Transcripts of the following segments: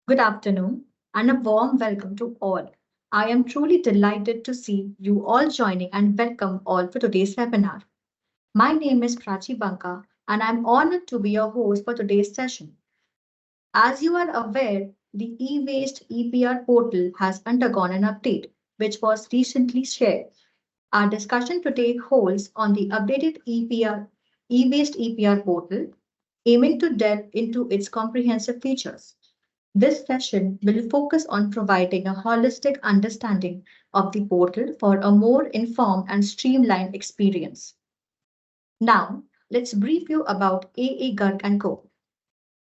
Good afternoon and a warm welcome to all. I am truly delighted to see you all joining and welcome all for today's webinar. My name is Prachi Banka and I'm honored to be your host for today's session. As you are aware, the E-Waste EPR portal has undergone an update, which was recently shared. Our discussion today holds on the updated E-Waste EPR portal, aiming to delve into its comprehensive features. This session will focus on providing a holistic understanding of the portal for a more informed and streamlined experience. Now, let's brief you about AA Garg and Co.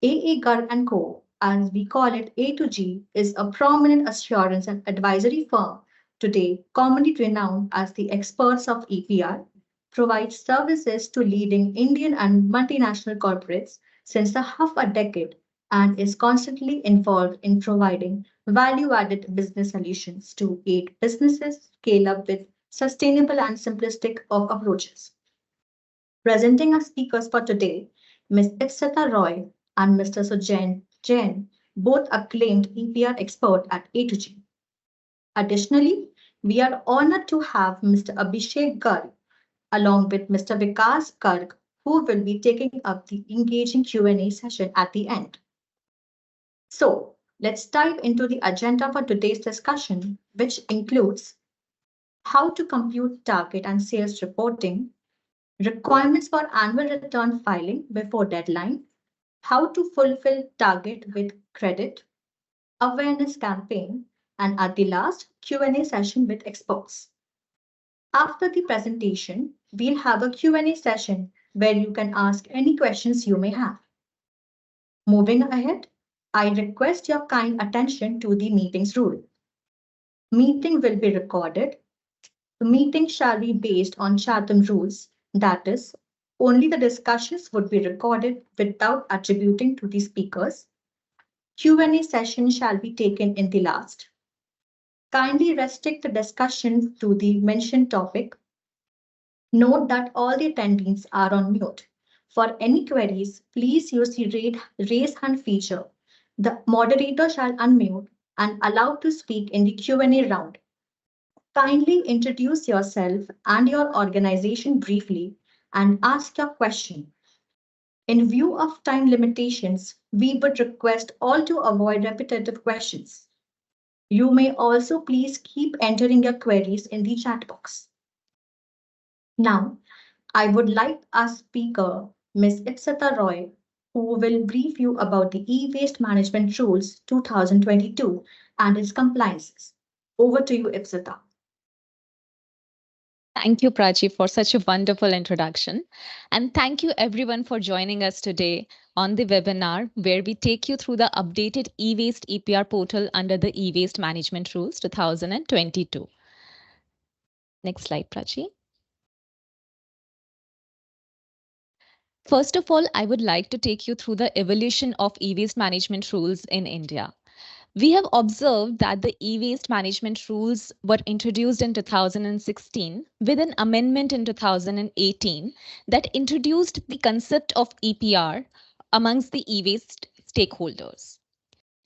AA Garg and Co, as we call it A to G, is a prominent assurance and advisory firm today commonly renowned as the experts of EPR, provides services to leading Indian and multinational corporates since a half a decade and is constantly involved in providing value-added business solutions to aid businesses scale up with sustainable and simplistic of approaches. Presenting our speakers for today, Ms. Ipsita Roy and Mr. Sujain Jain, both acclaimed EPR expert at A2G. Additionally, we are honored to have Mr. Abhishek Garg along with Mr. Vikas Garg, who will be taking up the engaging Q&A session at the end. So, let's dive into the agenda for today's discussion, which includes how to compute target and sales reporting, requirements for annual return filing before deadline, how to fulfill target with credit, awareness campaign, and at the last, Q&A session with experts. After the presentation, we'll have a Q&A session where you can ask any questions you may have. Moving ahead, I request your kind attention to the meeting's rule. Meeting will be recorded. The meeting shall be based on Chatham rules, that is, only the discussions would be recorded without attributing to the speakers. Q&A session shall be taken in the last. Kindly restrict the discussion to the mentioned topic. Note that all the attendees are on mute. For any queries, please use the raise hand feature. The moderator shall unmute and allow to speak in the Q&A round. Kindly introduce yourself and your organization briefly and ask your question. In view of time limitations, we would request all to avoid repetitive questions. You may also please keep entering your queries in the chat box. Now, I would like our speaker, Ms. Ipsita Roy, who will brief you about the E-Waste Management Rules 2022 and its compliances. Over to you, Ipsita. Thank you, Prachi, for such a wonderful introduction. And thank you everyone for joining us today on the webinar where we take you through the updated E-Waste EPR portal under the E-Waste Management Rules 2022. Next slide, Prachi. First of all, I would like to take you through the evolution of e-waste management rules in India. We have observed that the e-waste management rules were introduced in 2016 with an amendment in 2018 that introduced the concept of EPR amongst the e-waste stakeholders.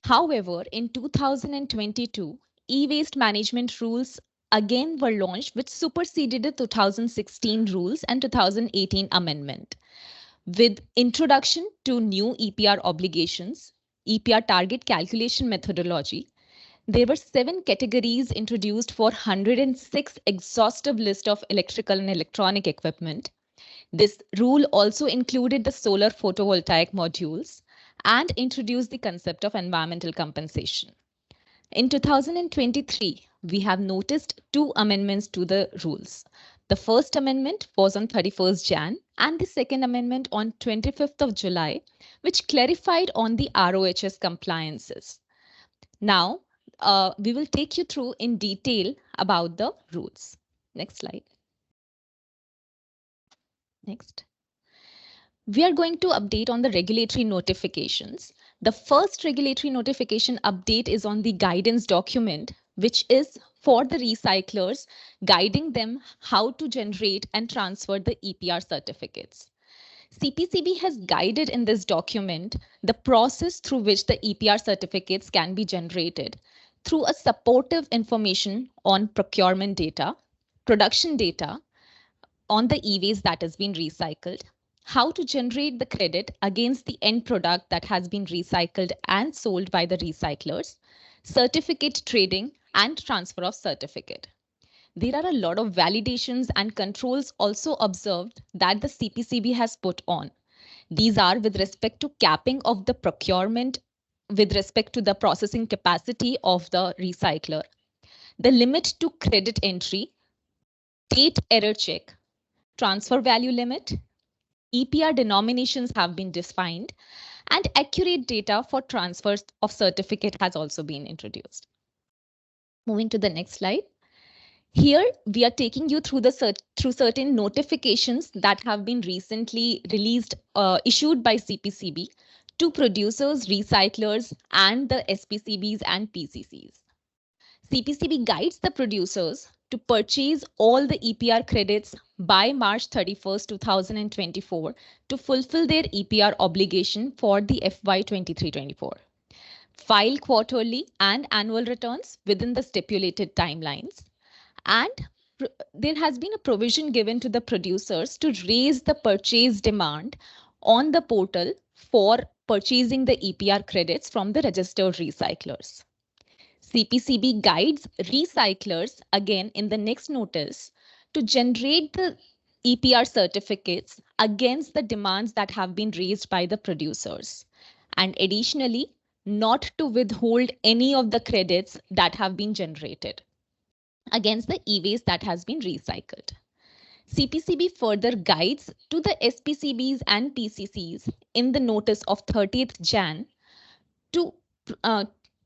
However, in 2022, e-waste management rules again were launched, which superseded the 2016 rules and 2018 amendment. With introduction to new EPR obligations, EPR target calculation methodology, there were 7 categories introduced for 106 exhaustive list of electrical and electronic equipment. This rule also included the solar photovoltaic modules and introduced the concept of environmental compensation. In 2023, we have noticed 2 amendments to the rules. The first amendment was on 31st Jan and the second amendment on 25th of July, which clarified on the ROHS compliances. Now, we will take you through in detail about the rules. Next slide. Next. We are going to update on the regulatory notifications. The first regulatory notification update is on the guidance document, which is for the recyclers, guiding them how to generate and transfer the EPR certificates. CPCB has guided in this document the process through which the EPR certificates can be generated through a supportive information on procurement data, production data, on the e-waste that has been recycled, how to generate the credit against the end product that has been recycled and sold by the recyclers, certificate trading, and transfer of certificate. There are a lot of validations and controls also observed that the CPCB has put on. These are with respect to capping of the procurement, with respect to the processing capacity of the recycler, the limit to credit entry, date error check, transfer value limit, EPR denominations have been defined, and accurate data for transfers of certificate has also been introduced. Moving to the next slide. Here, we are taking you through through certain notifications that have been recently released, issued by CPCB to producers, recyclers, and the SPCBs and PCCs. CPCB guides the producers to purchase all the EPR credits by March 31st, 2024 to fulfill their EPR obligation for the FY 23-24. File quarterly and annual returns within the stipulated timelines. And there has been a provision given to the producers to raise the purchase demand on the portal for purchasing the EPR credits from the registered recyclers. CPCB guides recyclers again in the next notice to generate the EPR certificates against the demands that have been raised by the producers, and additionally, not to withhold any of the credits that have been generated against the e-waste that has been recycled. CPCB further guides to the SPCBs and PCCs in the notice of 30th Jan to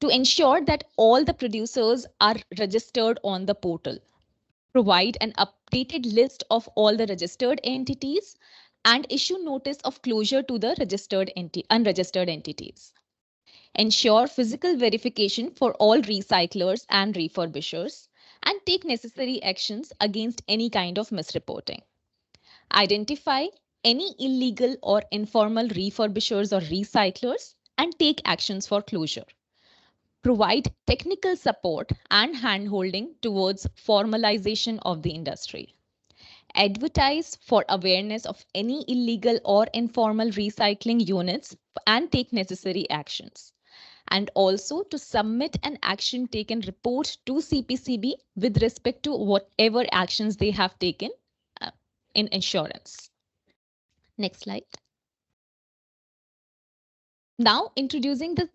ensure that all the producers are registered on the portal, provide an updated list of all the registered entities, and issue notice of closure to the unregistered entities. Ensure physical verification for all recyclers and refurbishers, and take necessary actions against any kind of misreporting. Identify any illegal or informal refurbishers or recyclers and take actions for closure. Provide technical support and handholding towards formalization of the industry. Advertise for awareness of any illegal or informal recycling units and take necessary actions. And also to submit an action taken report to CPCB with respect to whatever actions they have taken in insurance. Next slide. Now introducing the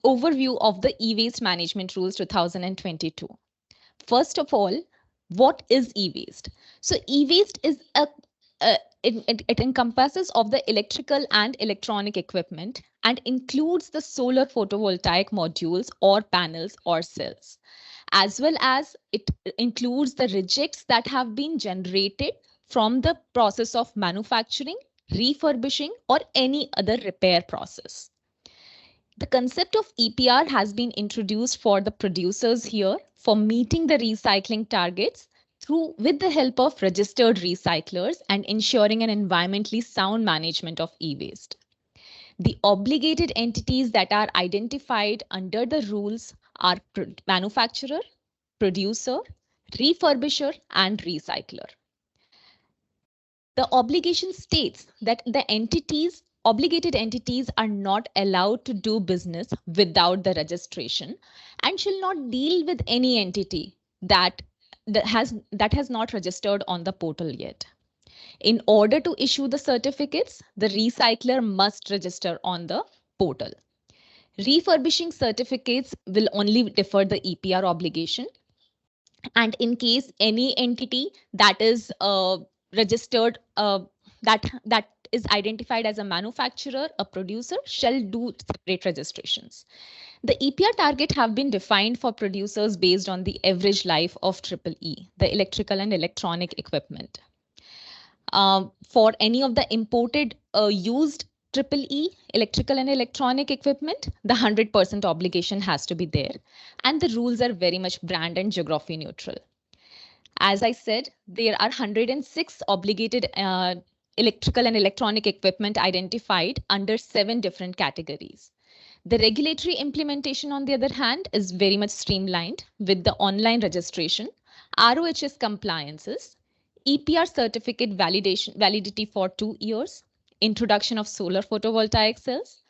overview of the e-waste management rules 2022. First of all, what is e-waste? So e-waste is it encompasses of the electrical and electronic equipment and includes the solar photovoltaic modules or panels or cells, as well as it includes the rejects that have been generated from the process of manufacturing, refurbishing, or any other repair process. The concept of EPR has been introduced for the producers here for meeting the recycling targets with the help of registered recyclers and ensuring an environmentally sound management of e-waste. The obligated entities that are identified under the rules are manufacturer, producer, refurbisher, and recycler. The obligation states that the obligated entities are not allowed to do business without the registration and shall not deal with any entity that has not registered on the portal yet. In order to issue the certificates, the recycler must register on the portal. Refurbishing certificates will only defer the EPR obligation. And in case any entity that is registered, that is identified as a manufacturer, a producer, shall do separate registrations. The EPR target have been defined for producers based on the average life of EEE, the electrical and electronic equipment. For any of the imported used EEE, electrical and electronic equipment, the 100% obligation has to be there. And the rules are very much brand and geography neutral. As I said, there are 106 obligated electrical and electronic equipment identified under 7 different categories. The regulatory implementation, on the other hand, is very much streamlined with the online registration, ROHS compliances, EPR certificate validity for 2 years, introduction of solar photovoltaic cells,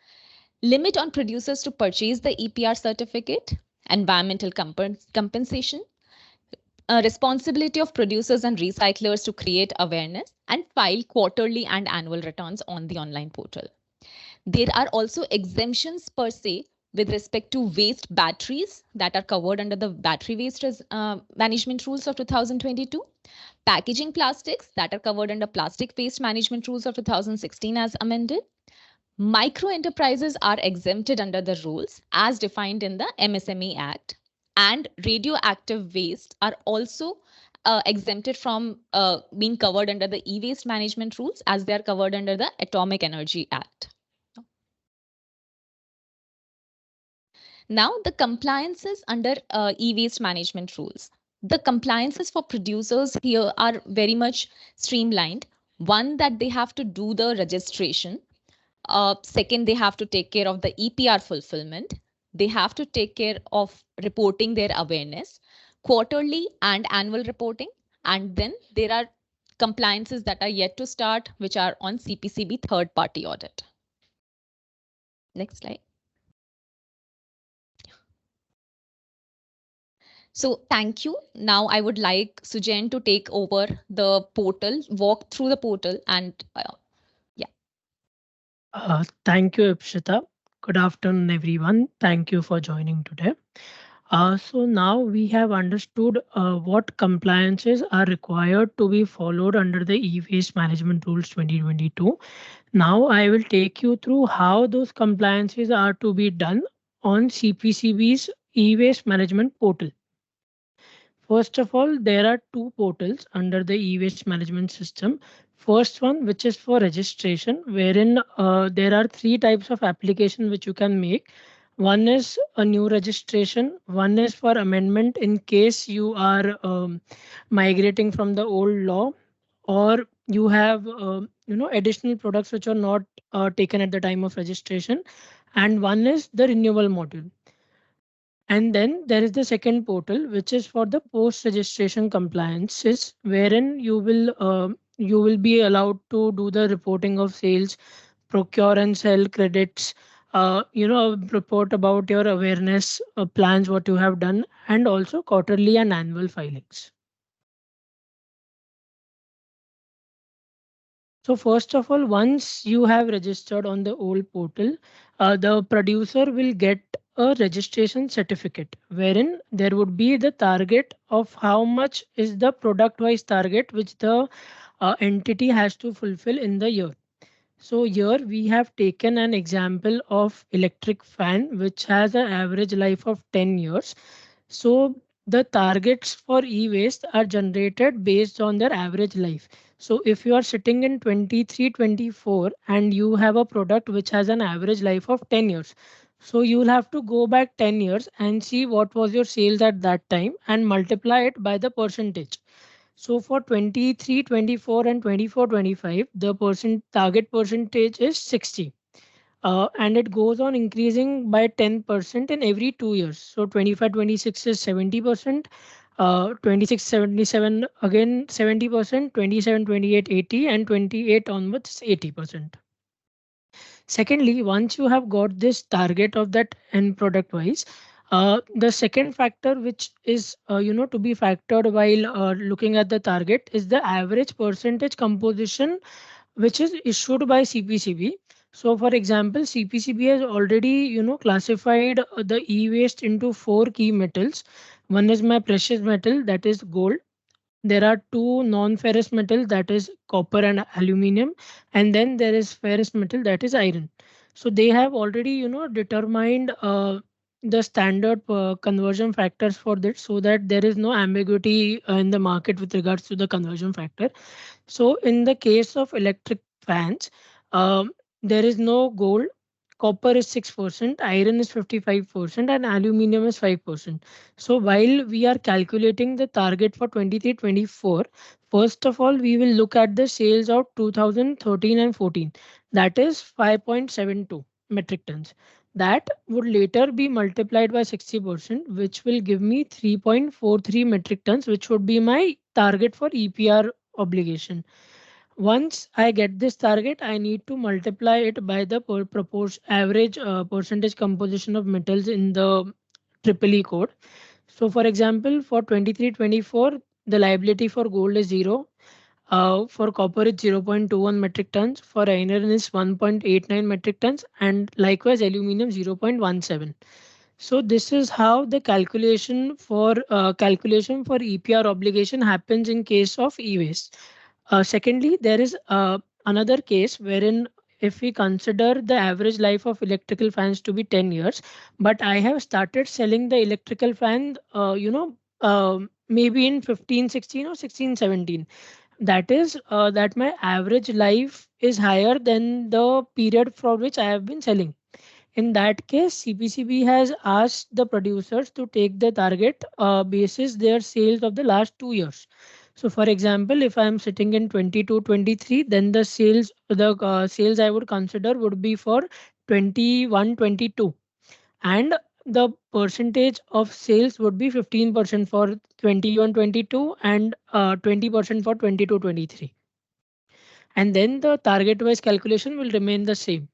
limit on producers to purchase the EPR certificate, environmental compensation, responsibility of producers and recyclers to create awareness and file quarterly and annual returns on the online portal. There are also exemptions per se with respect to waste batteries that are covered under the battery waste management rules of 2022, packaging plastics that are covered under plastic waste management rules of 2016 as amended. Micro enterprises are exempted under the rules as defined in the MSME Act, and radioactive waste are also exempted from being covered under the e-waste management rules as they are covered under the Atomic Energy Act. Now, the compliances under e-waste management rules. The compliances for producers here are very much streamlined. One, that they have to do the registration. Second, they have to take care of the EPR fulfillment. They have to take care of reporting their awareness, quarterly and annual reporting. And then there are compliances that are yet to start, which are on CPCB third-party audit. Next slide. So thank you. Now I would like Sujan to take over the portal, walk through the portal and Thank you, Ipshita. Good afternoon, everyone. Thank you for joining today. So now we have understood what compliances are required to be followed under the E-Waste Management Rules 2022. Now I will take you through how those compliances are to be done on CPCB's E-Waste Management Portal. First of all, there are two portals under the e-waste management system. First one, which is for registration, wherein there are three types of application which you can make. One is a new registration, one is for amendment in case you are migrating from the old law, or you have additional products which are not taken at the time of registration, and one is the renewal module. And then there is the second portal, which is for the post-registration compliances, wherein you will be allowed to do the reporting of sales, procure and sell credits, report about your awareness plans, what you have done, and also quarterly and annual filings. So first of all, once you have registered on the old portal, the producer will get a registration certificate wherein there would be the target of how much is the product wise target which the entity has to fulfill in the year. So here we have taken an example of electric fan which has an average life of 10 years. So the targets for e-waste are generated based on their average life. So if you are sitting in 23, 24 and you have a product which has an average life of 10 years. So you'll have to go back 10 years and see what was your sales at that time and multiply it by the percentage. So for 23, 24 and 24, 25, the target percentage is 60. And it goes on increasing by 10% in every 2 years. So 25, 26 is 70%, 26, 77 again 70%, 27, 28, 80, and 28 onwards 80%. Secondly, once you have got this target of that end product wise, the second factor which is to be factored while looking at the target is the average percentage composition which is issued by CPCB. So for example, CPCB has already classified the e-waste into 4 key metals. One is my precious metal, that is gold. There are 2 non-ferrous metal, that is copper and aluminium, and then there is ferrous metal, that is iron. So they have already determined the standard conversion factors for this so that there is no ambiguity in the market with regards to the conversion factor. So in the case of electric fans, there is no gold, copper is 6%, iron is 55%, and aluminum is 5%. So while we are calculating the target for 23-24, first of all, we will look at the sales of 2013 and 14. That is 5.72 metric tons. That would later be multiplied by 60%, which will give me 3.43 metric tons, which would be my target for EPR obligation. Once I get this target, I need to multiply it by the proportion average percentage composition of metals in the triple E code. So for example, for 23-24, the liability for gold is 0. For copper, it's 0.21 metric tons. For iron is 1.89 metric tons. And likewise, aluminum 0.17. So this is how the calculation for EPR obligation happens in case of e-waste. Secondly, there is another case wherein if we consider the average life of electrical fans to be 10 years, but I have started selling the electrical fan, maybe in 15, 16 or 16, 17. That is that my average life is higher than the period for which I have been selling. In that case, CPCB has asked the producers to take the target basis their sales of the last 2 years. So, for example, if I am sitting in 22-23, then the sales I would consider would be for 21-22, and the percentage of sales would be 15% for 21-22 and 20% for 22-23. And then the target wise calculation will remain the same.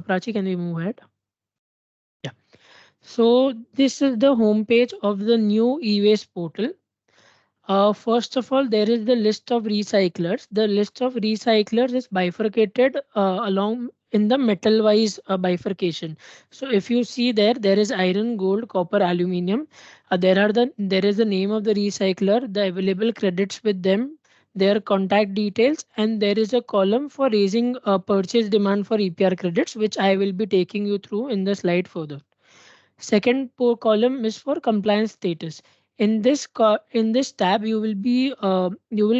Prachi, can we move ahead? Yeah. So this is the home page of the new e-waste portal. First of all, there is the list of recyclers. The list of recyclers is bifurcated along in the metal wise bifurcation. So if you see there is iron, gold, copper, aluminium. There is the name of the recycler, the available credits with them, their contact details, and there is a column for raising a purchase demand for EPR credits, which I will be taking you through in the slide further. Second column is for compliance status. In this tab, you will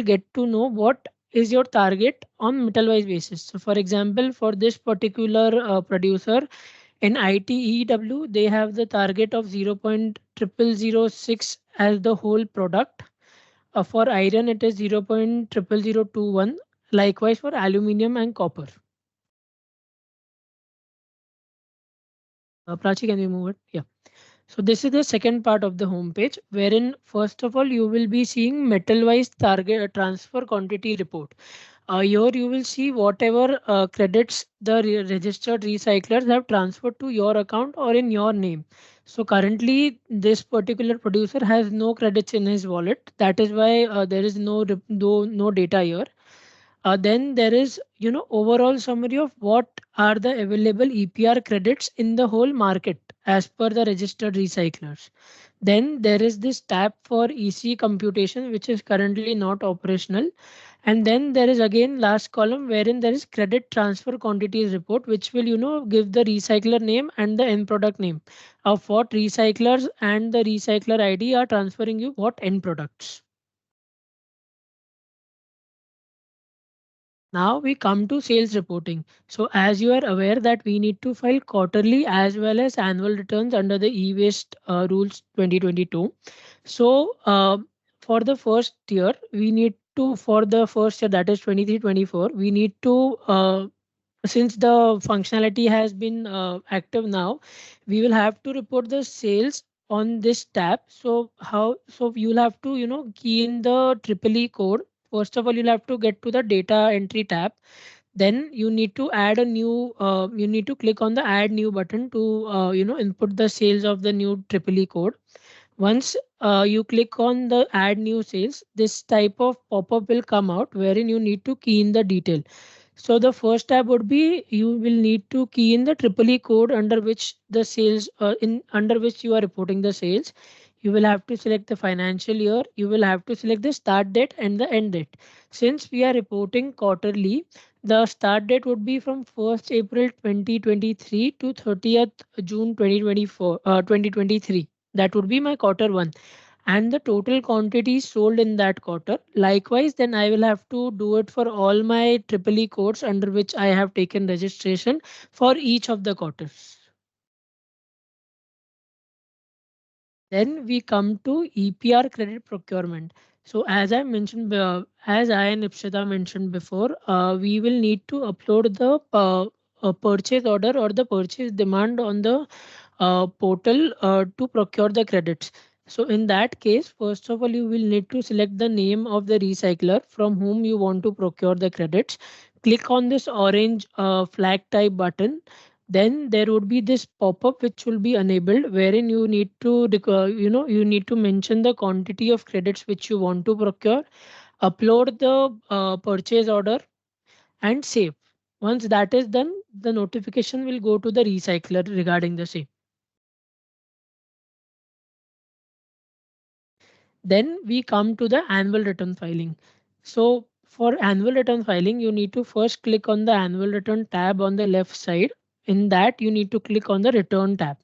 get to know what is your target on metal wise basis. So, for example, for this particular producer in ITEW, they have the target of 0.0006 as the whole product. For iron, it is 0.00021. Likewise for aluminium and copper. Prachi, can we move it? Yeah. So this is the second part of the homepage, wherein first of all you will be seeing metal-wise target transfer quantity report. Here you will see whatever credits the registered recyclers have transferred to your account or in your name. So currently this particular producer has no credits in his wallet. That is why there is no data here. Then there is, overall summary of what are the available EPR credits in the whole market as per the registered recyclers. Then there is this tab for EC computation, which is currently not operational. And then there is again last column wherein there is credit transfer quantities report, which will, give the recycler name and the end product name of what recyclers and the recycler ID are transferring you what end products. Now we come to sales reporting. So as you are aware that we need to file quarterly as well as annual returns under the e-waste rules 2022. So for the first year, for the first year, that is 23-24, we need to since the functionality has been active now, we will have to report the sales on this tab. So you'll have to key in the triple E code. First of all, you'll have to get to the data entry tab. Then you need to add a new you need to click on the add new button to input the sales of the new triple E code. Once you click on the add new sales, this type of pop-up will come out wherein you need to key in the detail. So the first tab would be you will need to key in the triple E code under which the sales under which you are reporting the sales. You will have to select the financial year. You will have to select the start date and the end date. Since we are reporting quarterly, the start date would be from 1st April 2023 to 30th June 2023. That would be my quarter one. and the total quantity sold in that quarter. Likewise, then I will have to do it for all my triple E codes under which I have taken registration for each of the quarters. Then we come to EPR credit procurement. So as I mentioned, as I and Ipshita mentioned before, we will need to upload the purchase order or the purchase demand on the portal to procure the credits. So in that case, first of all, you will need to select the name of the recycler from whom you want to procure the credits. Click on this orange flag type button. Then there would be this pop-up which will be enabled, wherein you need to you need to mention the quantity of credits which you want to procure, upload the purchase order, and save. Once that is done, the notification will go to the recycler regarding the same. Then we come to the annual return filing. So for annual return filing, you need to first click on the annual return tab on the left side. In that, you need to click on the return tab.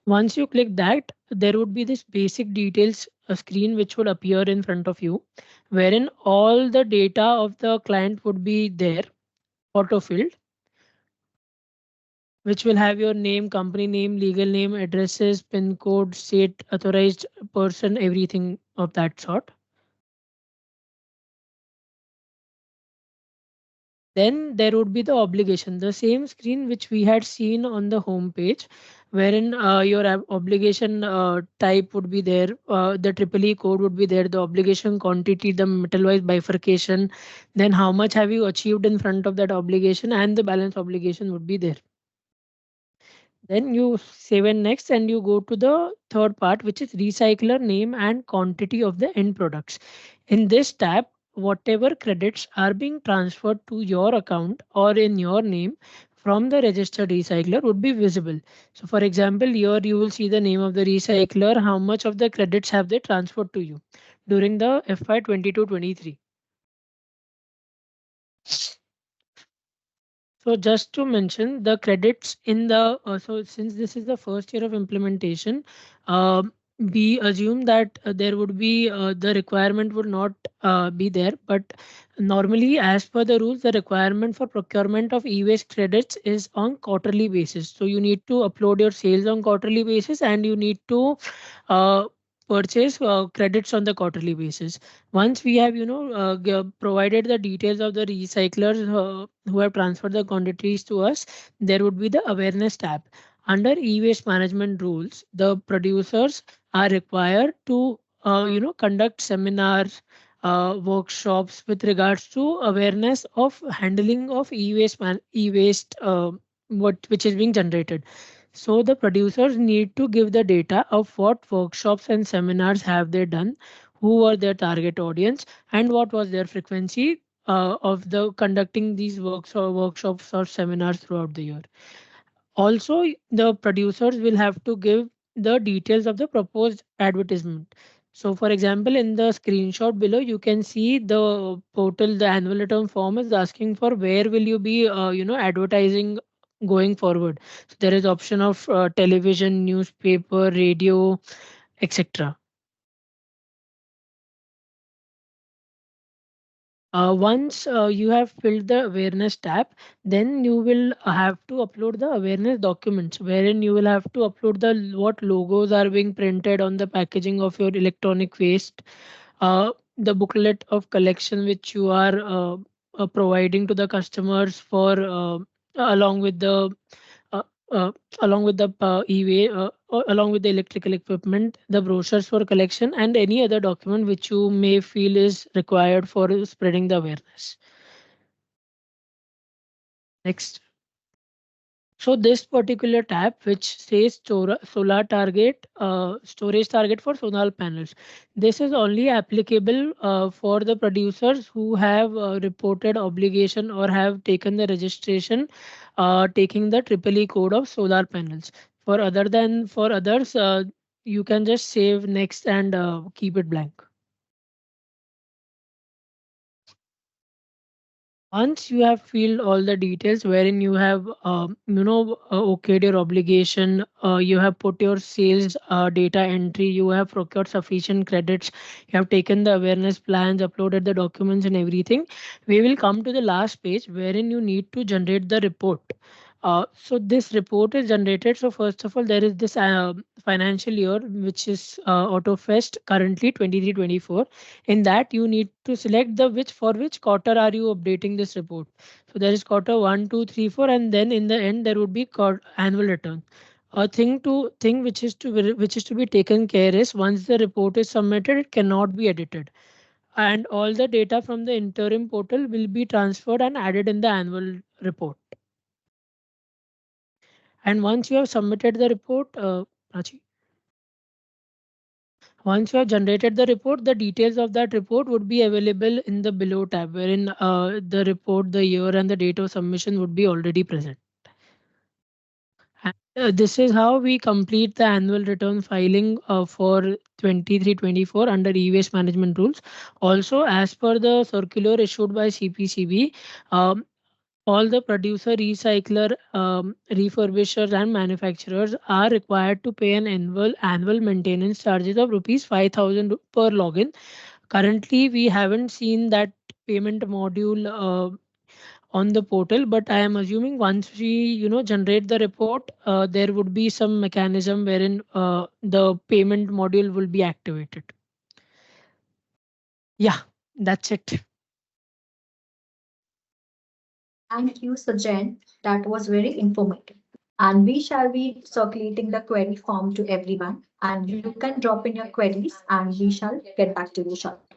Once you click that, there would be this basic details screen which would appear in front of you, wherein all the data of the client would be there, auto filled, which will have your name, company name, legal name, addresses, PIN code, state, authorized person, everything of that sort. Then there would be the obligation, the same screen which we had seen on the home page, wherein your obligation type would be there, the triple E code would be there, the obligation quantity, the metal wise bifurcation, then how much have you achieved in front of that obligation, and the balance obligation would be there. Then you save and next, and you go to the third part, which is recycler name and quantity of the end products. In this tab, whatever credits are being transferred to your account or in your name from the registered recycler would be visible. So for example, here you will see the name of the recycler, how much of the credits have they transferred to you during the FY 22-23. So just to mention the credits in the so since this is the first year of implementation, uh, we assume that there would be the requirement would not be there, but normally as per the rules, the requirement for procurement of e-waste credits is on quarterly basis. So you need to upload your sales on quarterly basis, and you need to uh, purchase credits on the quarterly basis. Once we have provided the details of the recyclers who have transferred the quantities to us, there would be the awareness tab. Under e-waste management rules, the producers are required to conduct seminars, workshops with regards to awareness of handling of e-waste which is being generated. So the producers need to give the data of what workshops and seminars have they done, who were their target audience, and what was their frequency of the conducting these workshops or seminars throughout the year. Also, the producers will have to give the details of the proposed advertisement. So for example, in the screenshot below, you can see the portal, the annual return form is asking for where will you be, advertising going forward. So there is option of television, newspaper, radio, etc. Once you have filled the awareness tab, then you will have to upload the awareness documents, wherein you will have to upload the what logos are being printed on the packaging of your electronic waste, the booklet of collection which you are providing to the customers for along with the uh, uh, along with the electrical equipment, the brochures for collection, and any other document which you may feel is required for spreading the awareness. Next. So this particular tab which says solar target, storage target for solar panels. This is only applicable for the producers who have reported obligation or have taken the registration taking the triple E code of solar panels. For others, you can just save next and keep it blank. Once you have filled all the details wherein you have okayed your obligation, you have put your sales data entry, you have procured sufficient credits, you have taken the awareness plans, uploaded the documents and everything, we will come to the last page wherein you need to generate the report. So this report is generated. So first of all, there is this financial year which is auto fetched currently 23-24. In that you need to select the which for which quarter are you updating this report. So there is quarter 1, 2, 3, 4, and then in the end there would be annual return. A thing which is to be taken care is once the report is submitted, it cannot be edited, and all the data from the interim portal will be transferred and added in the annual report. And once you have submitted the report, Prachi, once you have generated the report, the details of that report would be available in the below tab, wherein the report, the year, and the date of submission would be already present. And, this is how we complete the annual return filing for 23-24 under e-waste management rules. Also, as per the circular issued by CPCB, all the producer, recycler, refurbishers, and manufacturers are required to pay an annual maintenance charges of rupees 5,000 per login. Currently, we haven't seen that payment module on the portal, but I am assuming once we generate the report, there would be some mechanism wherein the payment module will be activated. Yeah, that's it. Thank you, Sajan. That was very informative. And we shall be circulating the query form to everyone. And you can drop in your queries and we shall get back to you shortly.